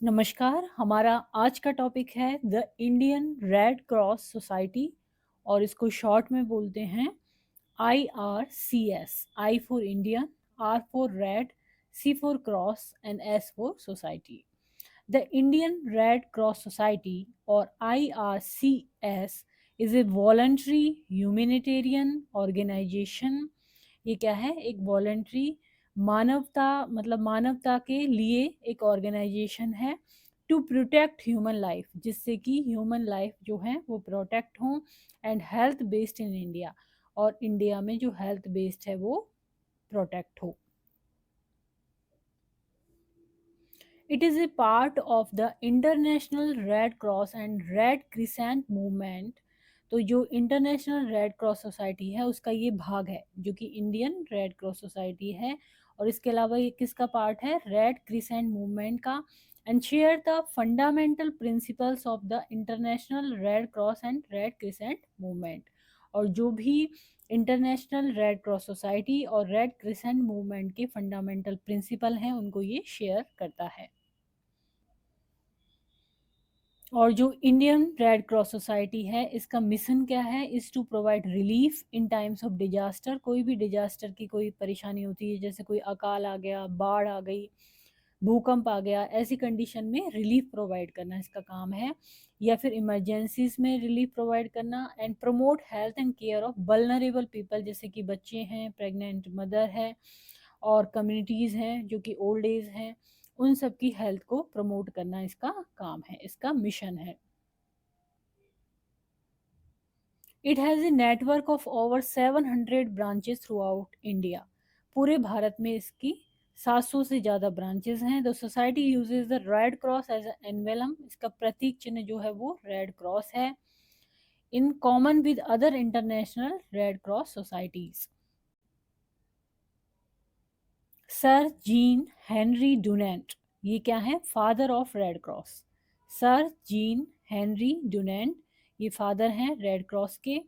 नमस्कार, हमारा आज का टॉपिक है the Indian red cross Society और इसको शॉर्ट में बोलते हैं IRCS। I for Indian, R for red, C for cross and S for society. The Indian red cross Society और IRCS is a voluntary humanitarian organisation. ये क्या है? एक वॉलंटरी मानवता मतलब मानवता के लिए एक ऑर्गेनाइजेशन है टू प्रोटेक्ट ह्यूमन लाइफ, जिससे कि ह्यूमन लाइफ जो है वो प्रोटेक्ट हो and health based in India, और इंडिया में जो हेल्थ बेस्ड है वो प्रोटेक्ट हो। It is a part of the International Red Cross and Red Crescent Movement। तो जो इंटरनेशनल रेड क्रॉस सोसाइटी है उसका ये भाग है, जो कि इंडियन रेड क्रॉस सोसाइटी है। और इसके अलावा ये किसका पार्ट है? रेड क्रिसेंट मूवमेंट का। And share the fundamental principles of the International red Cross and Red Crescent movement. और जो भी इंटरनेशनल रेड क्रॉस सोसाइटी और रेड क्रिसेंट मूवमेंट के फंडामेंटल प्रिंसिपल हैं उनको ये शेयर करता है। और जो इंडियन रेड क्रॉस सोसाइटी है इसका मिशन क्या है? Is to provide relief in times of disaster. कोई भी डिजास्टर की कोई परेशानी होती है, जैसे कोई अकाल आ गया, बाढ़ आ गई, भूकंप आ गया, ऐसी कंडीशन में रिलीफ प्रोवाइड करना इसका काम है, या फिर इमरजेंसीज में रिलीफ प्रोवाइड करना। And promote health and care of vulnerable people, जैसे कि बच्चे हैं, प्रेग्नेंट मदर है, और कम्युनिटीज़ हैं जो कि ओल्ड एज हैं, उन सब की हेल्थ को प्रमोट करना इसका काम है, इसका मिशन है। It has a network of over 700 branches throughout India. पूरे भारत में इसकी 700 से ज़्यादा ब्रांचेस हैं। The society uses the red cross as emblem. इसका प्रतीक चिन्ह जो है वो रेड क्रॉस है, in common with other international red cross societies. Sir Jean Henry Dunant, ये क्या है? Father of red cross. Sir Jean Henry Dunant, ये फादर हैं रेड क्रॉस के।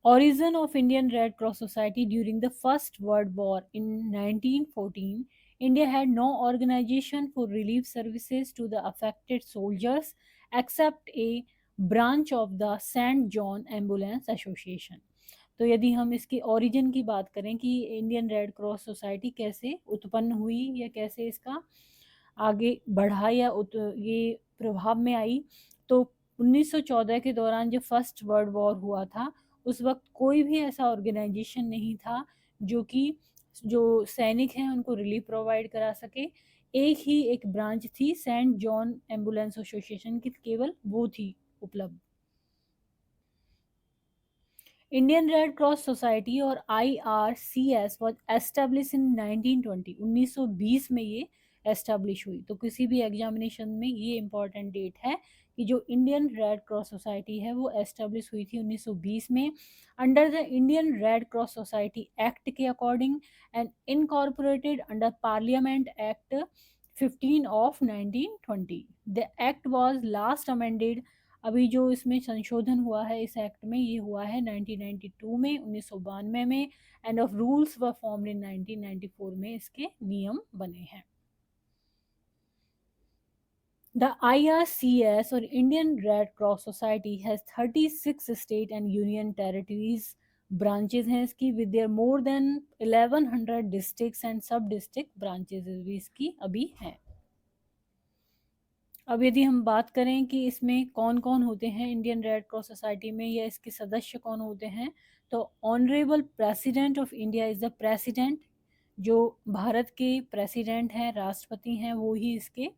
Origin of Indian Red Cross Society during the First World War in 1914, India had no organization for relief services to the affected soldiers except a branch of the St. John Ambulance Association। तो यदि हम इसकी origin की बात करें कि Indian red cross society कैसे उत्पन्न हुई या कैसे इसका आगे बढ़ा या ये प्रभाव में आई, तो 1914 के दौरान जब फर्स्ट वर्ल्ड वॉर हुआ था उस वक्त कोई भी ऐसा ऑर्गेनाइजेशन नहीं था जो कि जो सैनिक हैं उनको रिलीफ प्रोवाइड करा सके। एक ही एक ब्रांच थी, सेंट जॉन एम्बुलेंस एसोसिएशन की, केवल वो थी उपलब्ध। इंडियन रेड क्रॉस सोसाइटी और IRCS वाज एस्टेब्लिश इन 1920। 1920 में ये एस्टेब्लिश हुई। तो किसी भी एग्जामिनेशन में ये इंपॉर्टेंट डेट है कि जो इंडियन रेड क्रॉस सोसाइटी है वो एस्टेब्लिश हुई थी 1920 में, under the Indian red cross society act के according, and incorporated under parliament act 15 of 1920। The act was last amended, अभी जो इसमें संशोधन हुआ है इस एक्ट में ये हुआ है 1992 में, 1992 में। End of rules were formed in 1994 में इसके नियम बने हैं। द IRCS और Indian red cross society has 36 state and union territories branches हैं इसकी, with there more than 1100 districts and सब डिस्ट्रिक्ट ब्रांचेज भी इसकी अभी हैं। अब यदि हम बात करें कि इसमें कौन कौन होते हैं इंडियन रेड क्रॉस सोसाइटी में या इसके सदस्य कौन होते हैं, तो honourable president of India is the president. जो भारत के प्रेसिडेंट हैं, राष्ट्रपति हैं, वो ही इसके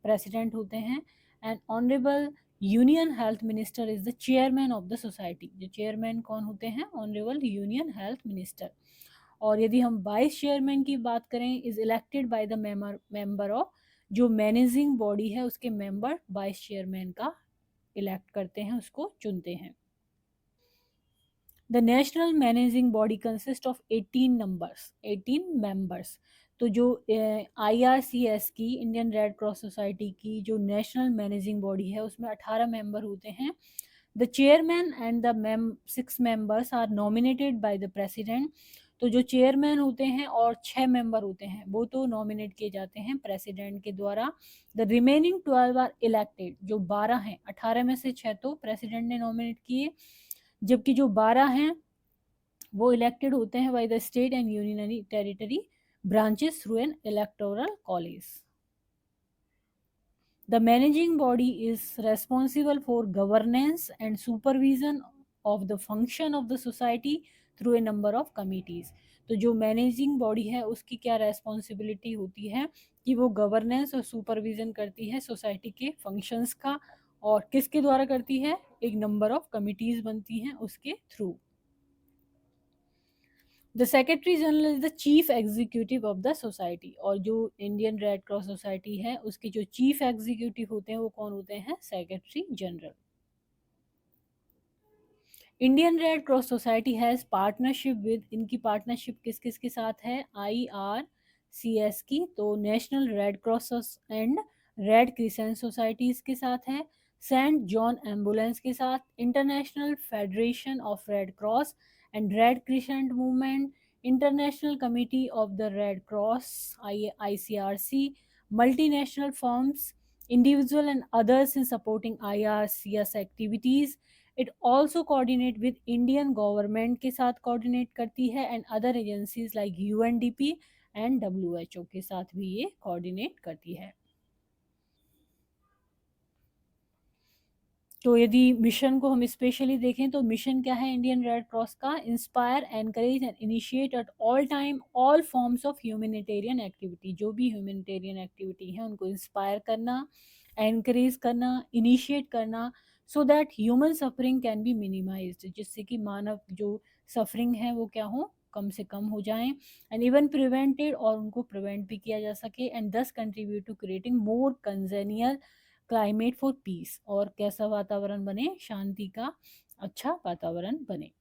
प्रेसिडेंट होते हैं। And honourable union health minister is the chairman of the society. जो चेयरमैन कौन होते हैं? Honourable union health minister. और यदि हम वाइस चेयरमैन की बात करें, is elected by the member of, जो मैनेजिंग बॉडी है उसके मेंबर वाइस चेयरमैन का इलेक्ट करते हैं, उसको चुनते हैं। The national managing body consist of 18 numbers, 18 members. तो जो IRCS की, इंडियन रेड क्रॉस सोसाइटी की जो नेशनल मैनेजिंग बॉडी है उसमें 18 मेंबर होते हैं। The chairman and the 6 members are nominated by the president. तो जो चेयरमैन होते हैं और 6 मेंबर होते हैं वो तो नॉमिनेट किए जाते हैं प्रेसिडेंट के द्वारा। द रिमेनिंग 12 आर इलेक्टेड, जो 12 हैं, 18 में से 6 तो प्रेसिडेंट ने नॉमिनेट किए, जबकि जो 12 हैं वो इलेक्टेड होते हैं by the state and union territory branches through an electoral college. The managing body is responsible for governance and supervision of the function of the society through a number of committees. तो जो managing body है उसकी क्या responsibility होती है कि वो governance और सुपरविजन करती है सोसाइटी के फंक्शंस का, और किसके द्वारा करती है, एक नंबर ऑफ कमिटीज बनती हैं उसके through. The secretary general is the chief executive of the society, और जो इंडियन रेड क्रॉस सोसाइटी है उसके जो चीफ एग्जीक्यूटिव होते हैं वो कौन होते हैं, secretary general. Indian red cross society has partnership with, इनकी पार्टनरशिप किस किस के साथ है, IRCS की, तो national red Cross and Red crescent societies के साथ है, सेंट जॉन एम्बुलेंस के साथ, international federation of red Cross and Red Crescent movement, international committee of the red cross ICRC, multinational firms, individual and others in supporting IRCS activities. It also coordinate with Indian government के साथ coordinate करती है and other agencies like UNDP and WHO के साथ भी ये coordinate करती है। तो यदि मिशन को हम स्पेशली देखें तो मिशन क्या है इंडियन रेड क्रॉस का, inspire, encourage and initiate at all time all forms of humanitarian activity, जो भी ह्यूमैनिटेरियन एक्टिविटी है उनको इंस्पायर करना, एनकरेज करना, इनिशिएट करना, so that human suffering can be minimised, जिससे कि मानव जो सफरिंग है वो क्या हो, कम से कम हो जाएं, एंड इवन प्रिवेंटेड, और उनको प्रिवेंट भी किया जा सके, and thus contribute to creating more congenial climate for peace, और कैसा वातावरण बने, शांति का अच्छा वातावरण बने।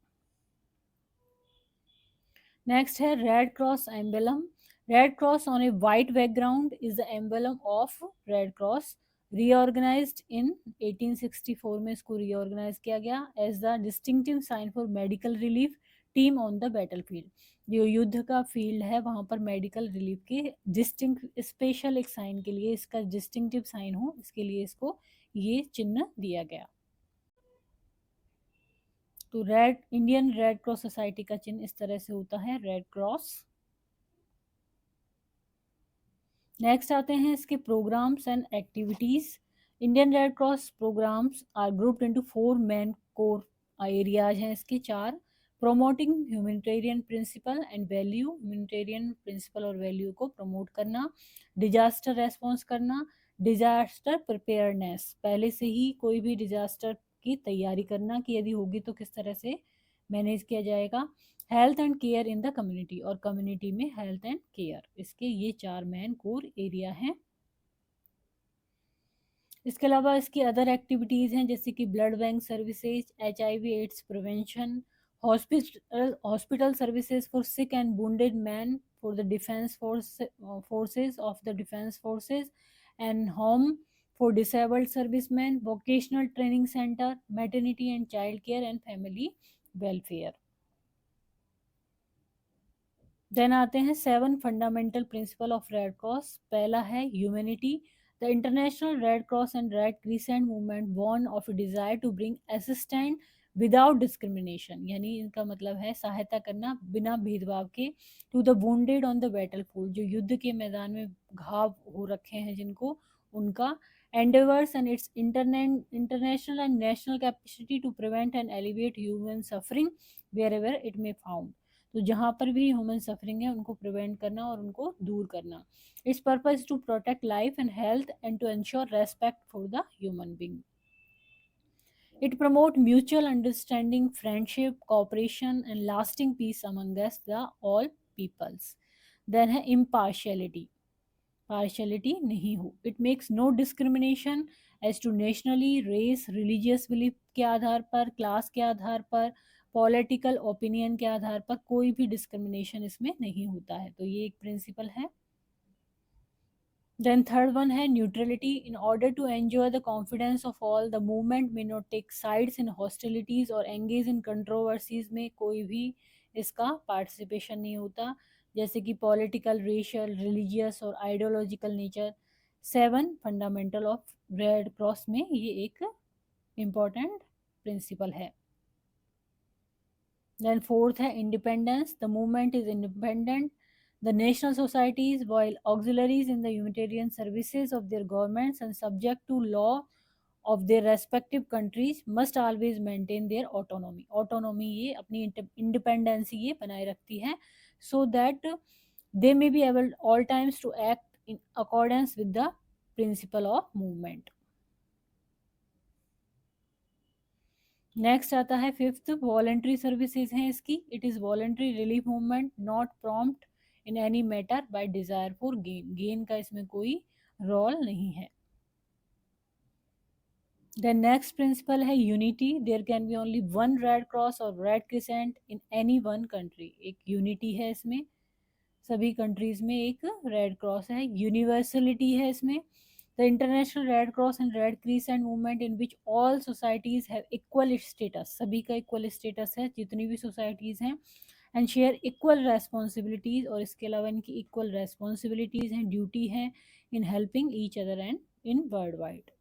नेक्स्ट है red cross emblem. Red cross on a white background is the emblem of red cross, reorganised in 1864 में इसको रीऑर्गेनाइज किया गया as the distinctive sign for medical relief team on the battlefield, जो युद्ध का फील्ड है वहां पर मेडिकल रिलीफ के डिस्टिंक्ट स्पेशल एक साइन के लिए, इसका डिस्टिंक्टिव साइन हो इसके लिए इसको ये चिन्ह दिया गया। तो red Indian red cross society का चिन्ह इस तरह से होता है, रेड क्रॉस। नेक्स्ट आते हैं इसके programs and activities. Indian red Cross programs are grouped into 4 main core areas हैं इसके, 4। Promoting humanitarian principle and value, humanitarian principle और वैल्यू को प्रमोट करना, डिजास्टर रेस्पॉन्स करना, डिजास्टर प्रिपेयरनेस, पहले से ही कोई भी डिजास्टर की तैयारी करना कि यदि होगी तो किस तरह से मैनेज किया जाएगा, health and care in the community, और कम्युनिटी में हेल्थ एंड केयर, इसके ये 4 मेन कोर एरिया हैं। इसके अलावा इसकी अदर एक्टिविटीज़ हैं जैसे कि blood bank services, HIV AIDS prevention, hospital services for sick and wounded man for the defence forces of the defence forces and home for disabled serviceman, vocational training centre, maternity and child care and family welfare. Then आते हैं 7 fundamental principle of red Cross. पहला है humanity. The International red Cross and Red Crescent movement born of desire to bring assistant without discrimination, यानी इनका मतलब है सहायता करना बिना भेदभाव के, to the wounded on the battlefield, जो युद्ध के मैदान में घाव हो रखे हैं जिनको, उनका, endeavours and its international and national capacity to prevent and alleviate human suffering wherever it may found, तो जहाँ पर भी ह्यूमन सफरिंग है उनको प्रिवेंट करना और उनको दूर करना। Its purpose to protect life and health and to ensure respect for the human being. It promote mutual understanding, friendship, cooperation and lasting peace amongst the all peoples. Then है impartiality, partiality नहीं हो। It makes no discrimination as to nationally, race, religious belief के आधार पर, class के आधार पर, political opinion के आधार पर कोई भी डिस्क्रिमिनेशन इसमें नहीं होता है, तो ये एक प्रिंसिपल है। देन थर्ड वन है neutrality. In order to enjoy the confidence of all, the movement may not take sides in hostilities और एंगेज इन कंट्रोवर्सीज में कोई भी इसका पार्टिसिपेशन नहीं होता, जैसे कि पॉलिटिकल, रेशियल, रिलीजियस और ideological nature. 7 fundamental of red Cross में ये एक इम्पॉर्टेंट प्रिंसिपल है। देन फोर्थ है independence, the movement is independent, the national societies while auxiliaries in the humanitarian services of their governments and subject to law of their respective countries must always maintain their autonomy. Autonomy ये अपनी independency ये बनाए रखती है, so that they may be able all times to act in accordance with the principle of movement. Next आता है fifth, voluntary services हैं इसकी। It is voluntary relief movement not prompt in any matter by desire for gain, gain का इसमें कोई role नहीं है। The next principle है unity. There can be only one Red Cross or Red Crescent in any one country. एक unity है इसमें, सभी countries में एक Red Cross है। Universality है इसमें, the International Red Cross and Red Crescent movement in which all societies have equal status. सभी का equal status है जितनी भी societies हैं, and share equal responsibilities, और इसके अलावा इनकी equal responsibilities हैं, duty है in helping each other and in worldwide.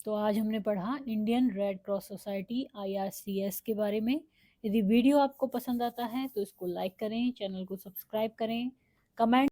तो आज हमने पढ़ा Indian red cross society IRCS के बारे में। यदि वीडियो आपको पसंद आता है तो इसको लाइक करें, चैनल को सब्सक्राइब करें, कमेंट